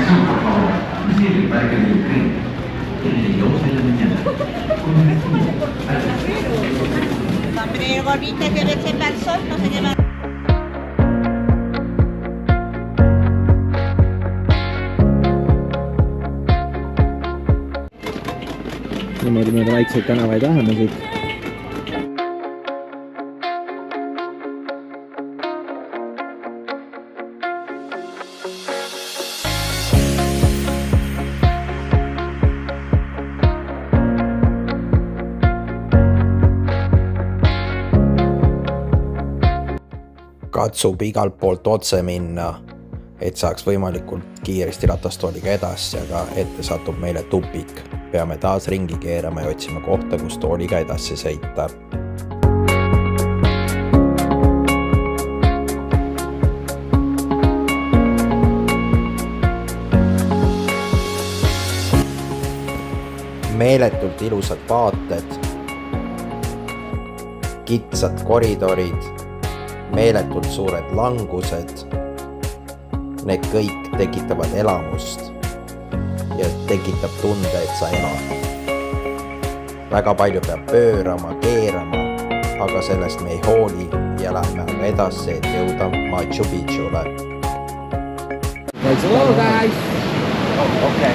Pasó, por favor. Recibe el parque del tren. Desde 2 de la mañana. Con el destino. Hombre, el gorrito que le sepa el sol no se lleva. Niimoodi mööda väikseid tänavaid läheme siit. Katsub igalt poolt otse minna, et saaks võimalikult kiiresti ratastooliga edasi, aga ette satub meile tupik. Peame taas ringi keerama ja otsima kohta, kus tooliga edasi sõita. Meeletult ilusad vaated, kitsad koridorid, meeletult suured langused. Need kõik tekitavad elamust ja tekitab tunde, et sa elad. Väga palju peab pöörama, keerama, aga sellest me ei hooli ja läheme aga edasi, et jõuda Machu Picchule. Hello guys! Oh, okay.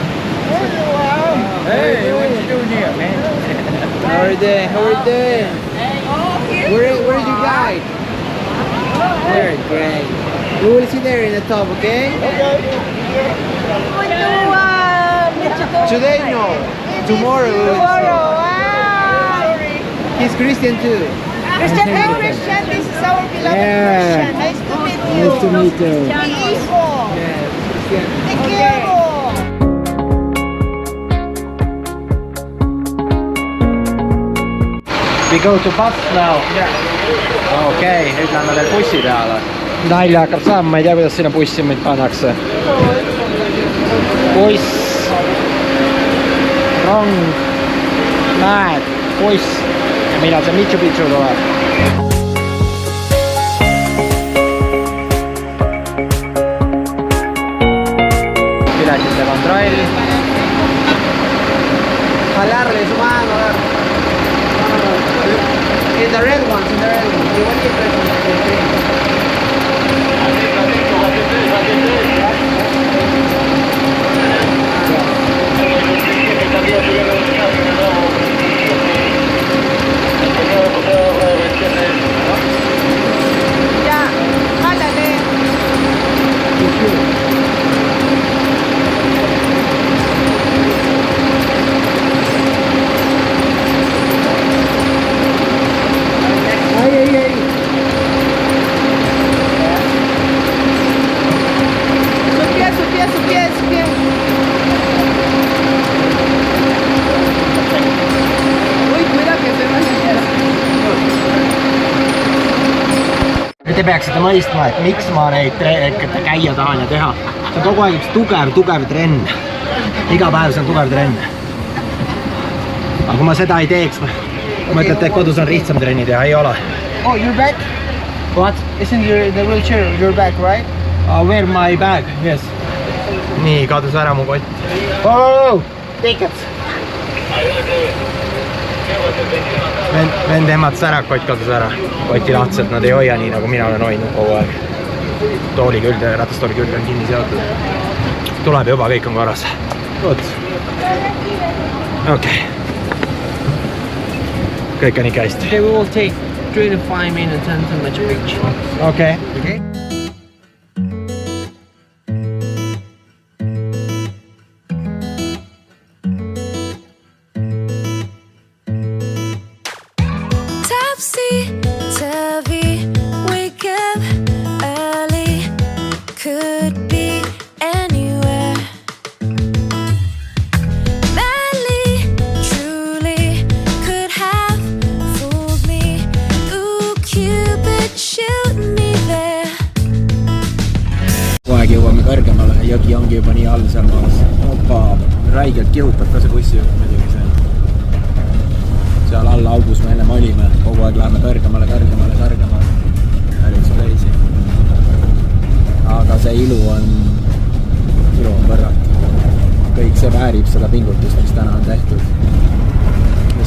Hey, what you doing here, man? How are you doing? How are you doing? Where is your guide? Very great. We will see there in the top, okay? Today, no. Tomorrow. He's Christian too. Christian, this is our beloved Christian. Nice to meet you. Nice to meet you. Yes, Te quiero. We go to bus now. Okei, nüüd lähme veel bussi peale. Nalja hakkab saama, ma ei tea, kuidas sinna bussi meid pannakse. Buss, rong, mäed, buss ja millal see Machu Picchu tuleb. Piletite kontroll. Jalarle su mano. In the red ones, in the red ones. You want to get red ones. Ya, jálale. Su pie. Uy, cuida que se va a enseñar. Te peaksite mõistma, et miks ma neid käia tahan ja teha. See on kogu aeg üks tugev trenn. Iga päev see on tugev trenn. Aga kui ma seda ei teeks, mõtlete, et kodus on lihtsam trenni teha, ei ole. Oh, you're back? What? Isn't the wheelchair? You're back, right? Where my bag? Yes. Nii, kadus ära mu kott. Oh, tickets! Vend emmatas ära, kott kadus ära. Koti lahtselt, nad ei hoia nii, nagu mina olen hoidnud kogu aeg. Tooli külge, ratastooli külge on kinni seotud. Tuleb juba, kõik on korras. Good. Okei. Kõik on ikka hästi. Okay, we will take 3 to 5 minutes until Machu Picchu. Okei. Okay? Jõuame kõrgemale, jõgi ongi juba nii all seal maas. Opa, räigelt kihutab ka see bussijuht muidugi see. Seal all augus me ennem olime, kogu aeg läheme kõrgemale. Päris crazy. Aga see ilu on võrrata. väärib seda pingutust, mis täna on tehtud.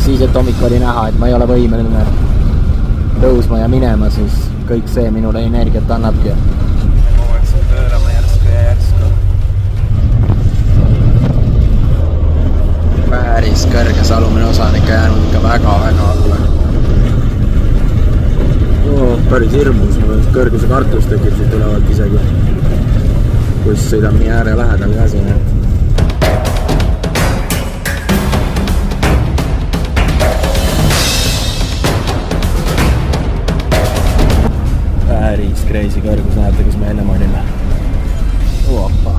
Siis, et hommik oli näha, et ma ei ole võimeline tõusma ja minema, siis kõik see minule energiat annabki. Ma võiksin pöörama järsku ja järsku. Päris kõrge see alumine osa on ikka jäänud ikka väga-väga alla. Päris hirmus, kõrguse kartus tekib siit ülevalt isegi. Kus sõidab nii ääre lähedal ka siin. Päris crazy kõrgus, näete, kus me ennem olime. Opa.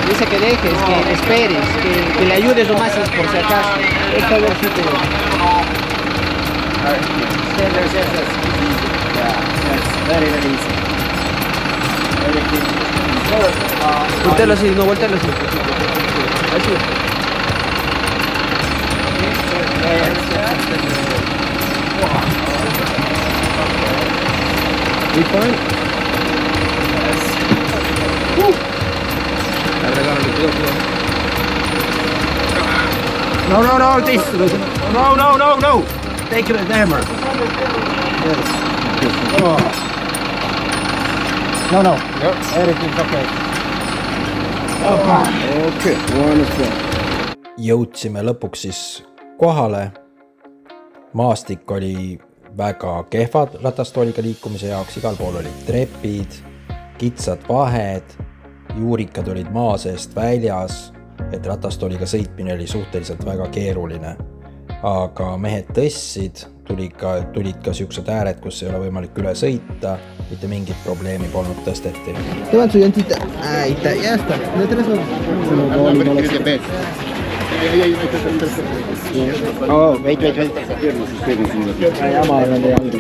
Dice que dejes, que esperes, que le ayudes lo más por si acaso. Es favorcito. Very easy. Voltealo así, no, voltealo así. Así. We fine? No, this. No. Take the hammer. Yes. Oh. No. Everything's okay. Okay, one is good. Jõudsime lõpuks siis kohale. Maastik oli väga kehvad ratastooliga liikumise jaoks, igal pool olid trepid, kitsad vahed, juurikad olid maa seest väljas, et ratastooliga sõitmine oli suhteliselt väga keeruline. Aga mehed tõssid, tulid ka siuksed ääred, kus ei ole võimalik üle sõita, mitte mingit probleemi polnud, tõsteti. Te van suyantita. Ahí está, ya está. ¿No tenés algo? Oh, wait. Llama a donde algo.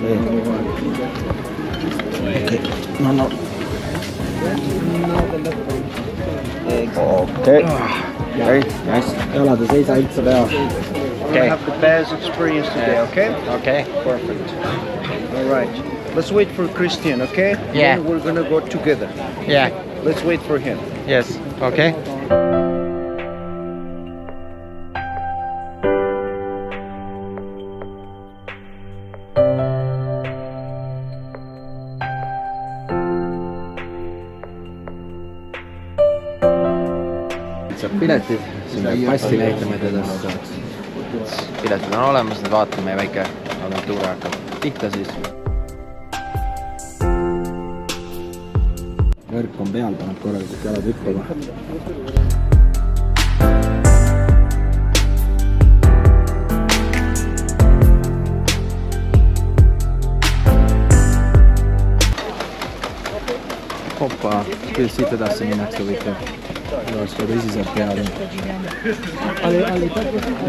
Okay. No. Okay. Very nice. Jalad ei seisa üldse pea. Okay. Have the best experience today, okay? Okay. Perfect. All right. Let's wait for Christian, okay? Yeah. Then we're gonna go together. Yeah. Let's wait for him. Yes. Okay. Saab piletid, siin peab passi näitama teda. Piletid on olemas, nüüd vaatame ja väike agentuur hakkab pihta siis. Värk on peal, paneb korralikult jalad hüppama. Hoppa, kuidas siit edasi minnakse huvitav? Oleks ka tõsiselt peale.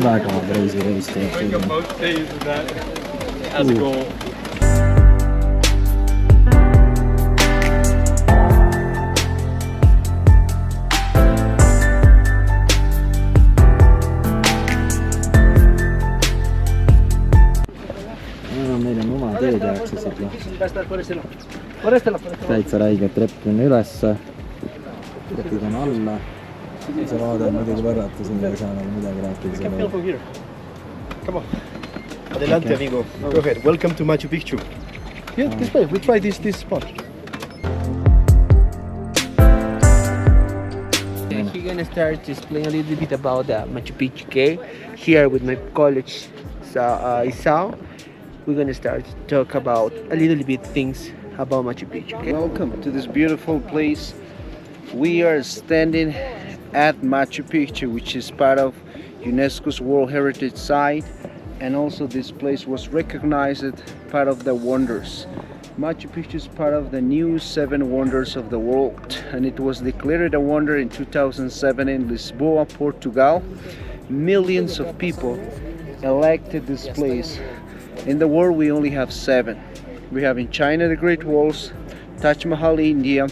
Väga crazy reis tuleb suudama. Meil on oma teed jääkse siit. Täitsa räiged trepp on ülesse. Trepid on alla. See vaade on muidugi võrrata, siin ei saa nagu midagi rääkida. Come on. Adelante, amigo. Go ahead. Welcome to Machu Picchu. Yeah, this way. We try this spot. We're gonna start to explain a little bit about Machu Picchu, okay? Here with my college, Isao, we're gonna start to talk about a little bit things about Machu Picchu, okay? Welcome to this beautiful place. We are standing at Machu Picchu, which is part of UNESCO's World Heritage Site, and also this place was recognized part of the wonders. Machu Picchu is part of the new 7 wonders of the world, and it was declared a wonder in 2007 in Lisboa, Portugal. Millions of people elected this place. In the world we only have 7. We have in China the Great Walls, Taj Mahal, India,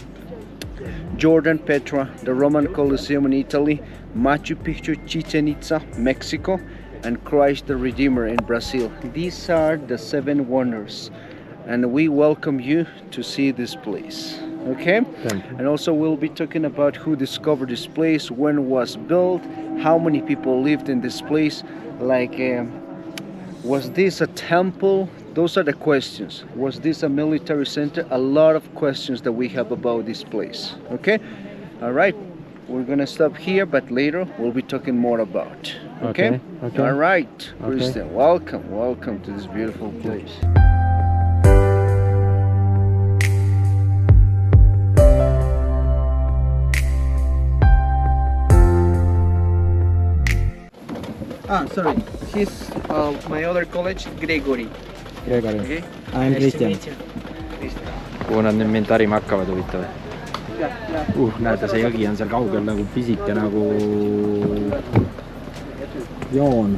Jordan, Petra, the Roman Colosseum in Italy, Machu Picchu, Chichen Itza, Mexico, and Christ the Redeemer in Brazil. These are the 7 wonders, and we welcome you to see this place. Okay? And also we'll be talking about who discovered this place, when it was built, how many people lived in this place, like was this a temple? Those are the questions. Was this a military center? A lot of questions that we have about this place. Okay? All right. We're gonna stop here, but later we'll be talking more about. Okay? Okay. All right, Christian. Welcome to this beautiful place. Sorry. He's my other college, Gregory. Gregory. Okay. I am Nice to Christian. meet you. kuhu nad nüüd mind harima hakkavad, huvitav. Näete, see jõgi on seal kaugel nagu pisike nagu joon.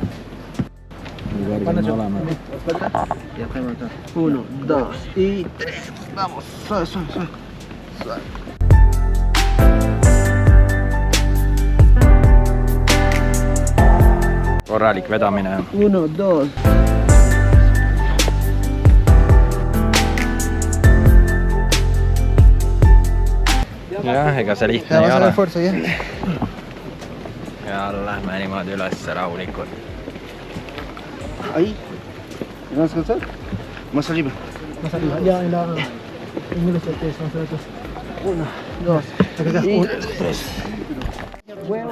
Nii kõrgel me oleme. 1, 2 y 3. Vamos, suave. Korralik vedamine. 1, 2. Jah, ega see lihtne ei ole. Ja lähme niimoodi üles rahulikult. Ahí. ¿No vas a alcanzar? Más arriba. Ya en la iglesia que es nosotros. 1, 2 y 3. Well,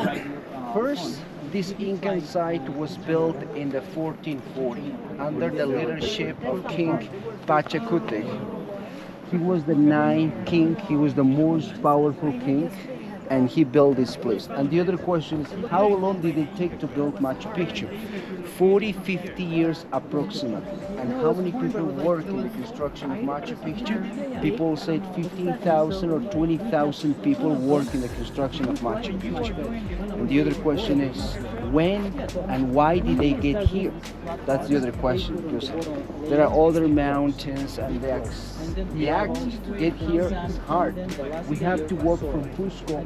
first, this Incan site was built in the 1440 under the leadership of King Pachacutec. He was the 9th king, he was the most powerful king, and he built this place. And the other question is, how long did it take to build Machu Picchu? 40-50 years approximately. And how many people work in the construction of Machu Picchu? People said 15,000 or 20,000 people work in the construction of Machu Picchu. And the other question is, when and why did they get here? That's the other question, because there are other mountains and the access to get here is hard. We have to walk from Cusco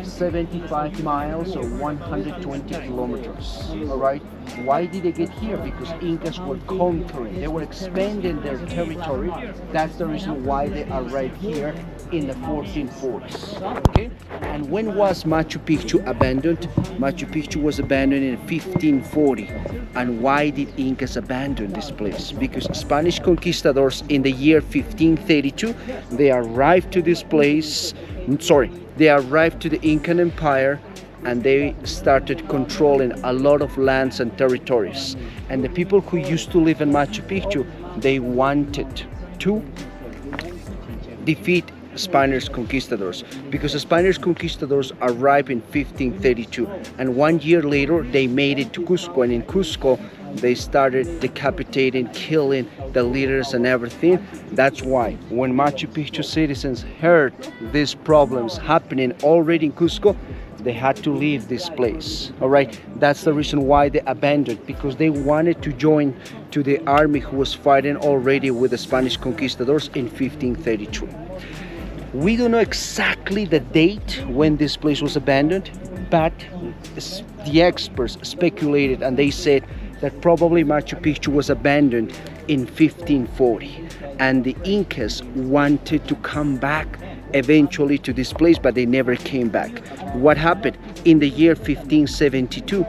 75 miles or 120 kilometers. All right. Why did they get here? Because Incas were conquering, they were expanding their territory. That's the reason why they arrived here in the 1440s. Okay. And when was Machu Picchu abandoned? Machu Picchu was abandoned in 1540. And why did Incas abandon this place? Because Spanish conquistadors in the year 1532, they arrived to this place. They arrived to the Incan Empire, and they started controlling a lot of lands and territories. And the people who used to live in Machu Picchu, they wanted to defeat Spanish conquistadors, because the Spanish conquistadors arrived in 1532, and 1 year later they made it to Cusco, and in Cusco they started decapitating, killing the leaders and everything. That's why when Machu Picchu citizens heard these problems happening already in Cusco, they had to leave this place. All right, that's the reason why they abandoned, because they wanted to join to the army who was fighting already with the Spanish conquistadors in 1532. We don't know exactly the date when this place was abandoned, but the experts speculated, and they said that probably Machu Picchu was abandoned in 1540, and the Incas wanted to come back eventually to this place, but they never came back. What happened? In the year 1572,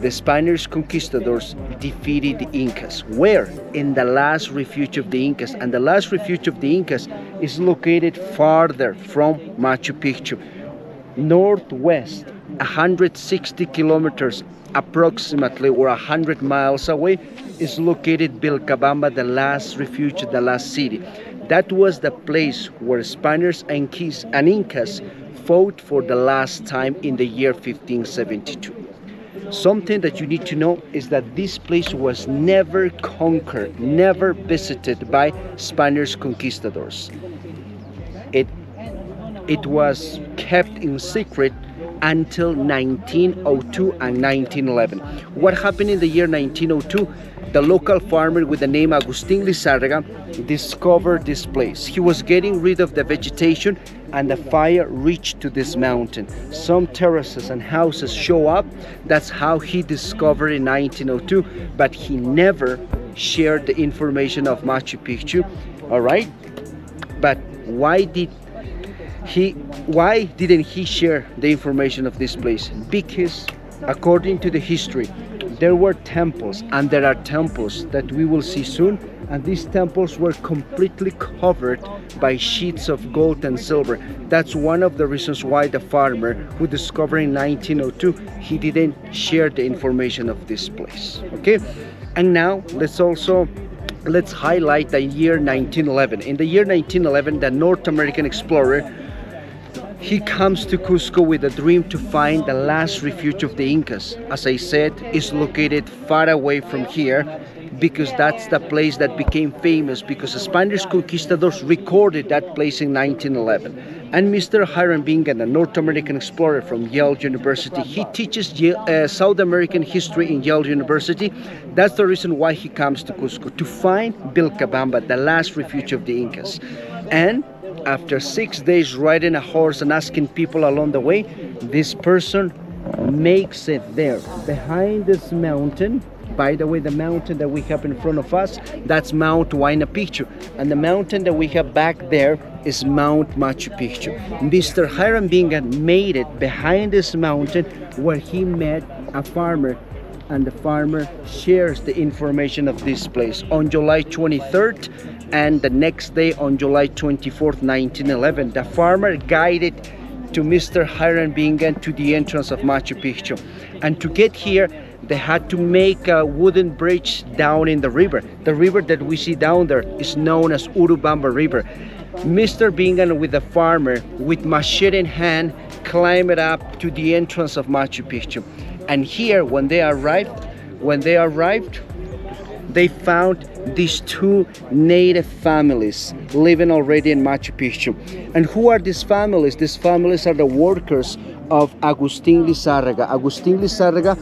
the Spanish conquistadors defeated the Incas. Where? In the last refuge of the Incas. And the last refuge of the Incas is located farther from Machu Picchu. Northwest, 160 kilometers approximately, or 100 miles away, is located Vilcabamba, the last refuge, the last city. That was the place where Spaniards and Incas fought for the last time in the year 1572. Something that you need to know is that this place was never conquered, never visited by Spanish conquistadors. It was kept in secret until 1902 and 1911. What happened in the year 1902? The local farmer with the name Agustin Lizárraga discovered this place. He was getting rid of the vegetation and the fire reached to this mountain. Some terraces and houses show up. That's how he discovered in 1902, but he never shared the information of Machu Picchu. All right, but why didn't he share the information of this place? Because according to the history, there were temples, and there are temples that we will see soon, and these temples were completely covered by sheets of gold and silver. That's one of the reasons why the farmer who discovered in 1902, he didn't share the information of this place. Okay, and now let's highlight the year 1911. In the year 1911, the North American explorer, he comes to Cusco with a dream to find the last refuge of the Incas. As I said, it's located far away from here because that's the place that became famous because the Spanish conquistadors recorded that place in 1911. And Mr. Hiram Bingham, the North American explorer from Yale University, he teaches South American history in Yale University. That's the reason why he comes to Cusco, to find Vilcabamba, the last refuge of the Incas. And after 6 days riding a horse and asking people along the way, this person makes it there behind this mountain. By the way, the mountain that we have in front of us, that's Mount Huayna Picchu, and the mountain that we have back there is Mount Machu Picchu. Mr. Hiram Bingham made it behind this mountain where he met a farmer, and the farmer shares the information of this place on July 23rd. And the next day, on July 24th, 1911, the farmer guided to Mr. Hiram Bingham to the entrance of Machu Picchu. And to get here, they had to make a wooden bridge down in the river. The river that we see down there is known as Urubamba River. Mr. Bingham with the farmer, with machete in hand, climbed up to the entrance of Machu Picchu. And here, when they arrived, they found these two native families living already in Machu Picchu. And who are these families? These families are the workers of Agustin Lizárraga. Agustin Lizárraga,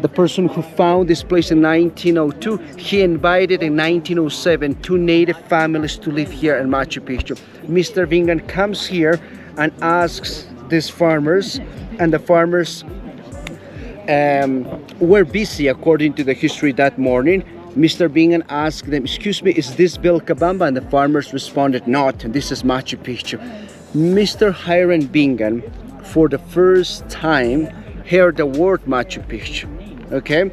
the person who found this place in 1902, he invited in 1907 two native families to live here in Machu Picchu. Mr. Bingham comes here and asks these farmers, and the farmers were busy according to the history that morning. Mr. Bingham asked them, "Excuse me, is this Vilcabamba?" And the farmers responded, "Not, this is Machu Picchu." Mr. Hiram Bingham, for the first time, heard the word Machu Picchu, okay?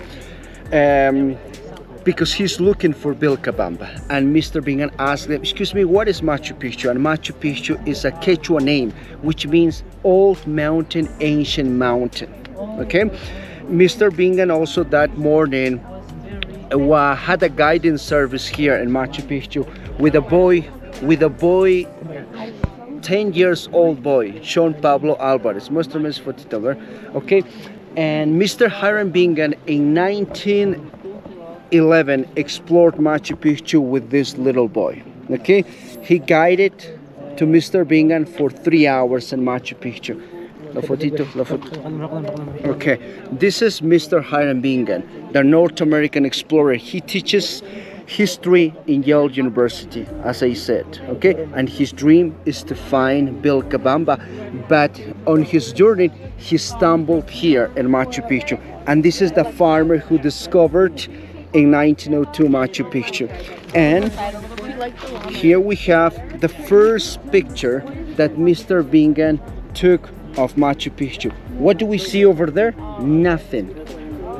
Because he's looking for Vilcabamba. And Mr. Bingham asked them, "Excuse me, what is Machu Picchu?" And Machu Picchu is a Quechua name, which means old mountain, ancient mountain, okay? Mr. Bingham also that morning had a guidance service here in Machu Picchu with a boy, 10 years old boy, Sean Pablo Alvarez. Muéstrame esa fotito, ver? Okay. And Mr. Hiram Bingham in 1911 explored Machu Picchu with this little boy. Okay. He guided to Mr. Bingham for 3 hours in Machu Picchu. La fotito, la foto. Okay, this is Mr. Hiram Bingham, the North American explorer. He teaches history in Yale University, as I said, okay? And his dream is to find Vilcabamba, but on his journey, he stumbled here in Machu Picchu. And this is the farmer who discovered in 1902 Machu Picchu. And here we have the first picture that Mr. Bingham took of Machu Picchu. What do we see over there? Nothing.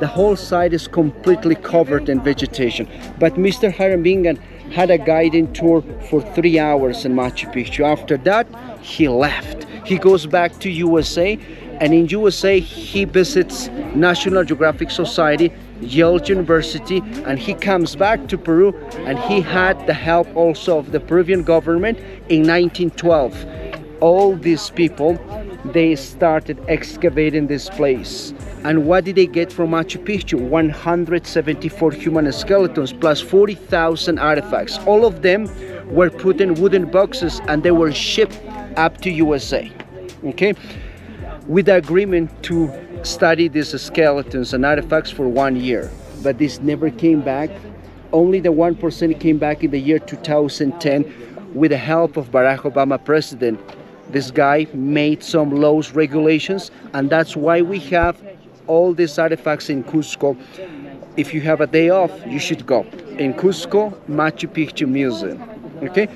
The whole side is completely covered in vegetation. But Mr. Hiram Bingham had a guiding tour for 3 hours in Machu Picchu. After that, he left. He goes back to USA, and in USA he visits National Geographic Society, Yale University, and he comes back to Peru, and he had the help also of the Peruvian government in 1912. All these people, they started excavating this place. And what did they get from Machu Picchu? 174 human skeletons plus 40,000 artifacts. All of them were put in wooden boxes and they were shipped up to USA. Okay. with the agreement to study these skeletons and artifacts for 1 year, but this never came back. Only the 1% came back in the year 2010 with the help of Barack Obama president. This guy made some laws, regulations, and that's why we have all these artifacts in Cusco. If you have a day off, you should go in Cusco Machu Picchu Museum. Okay.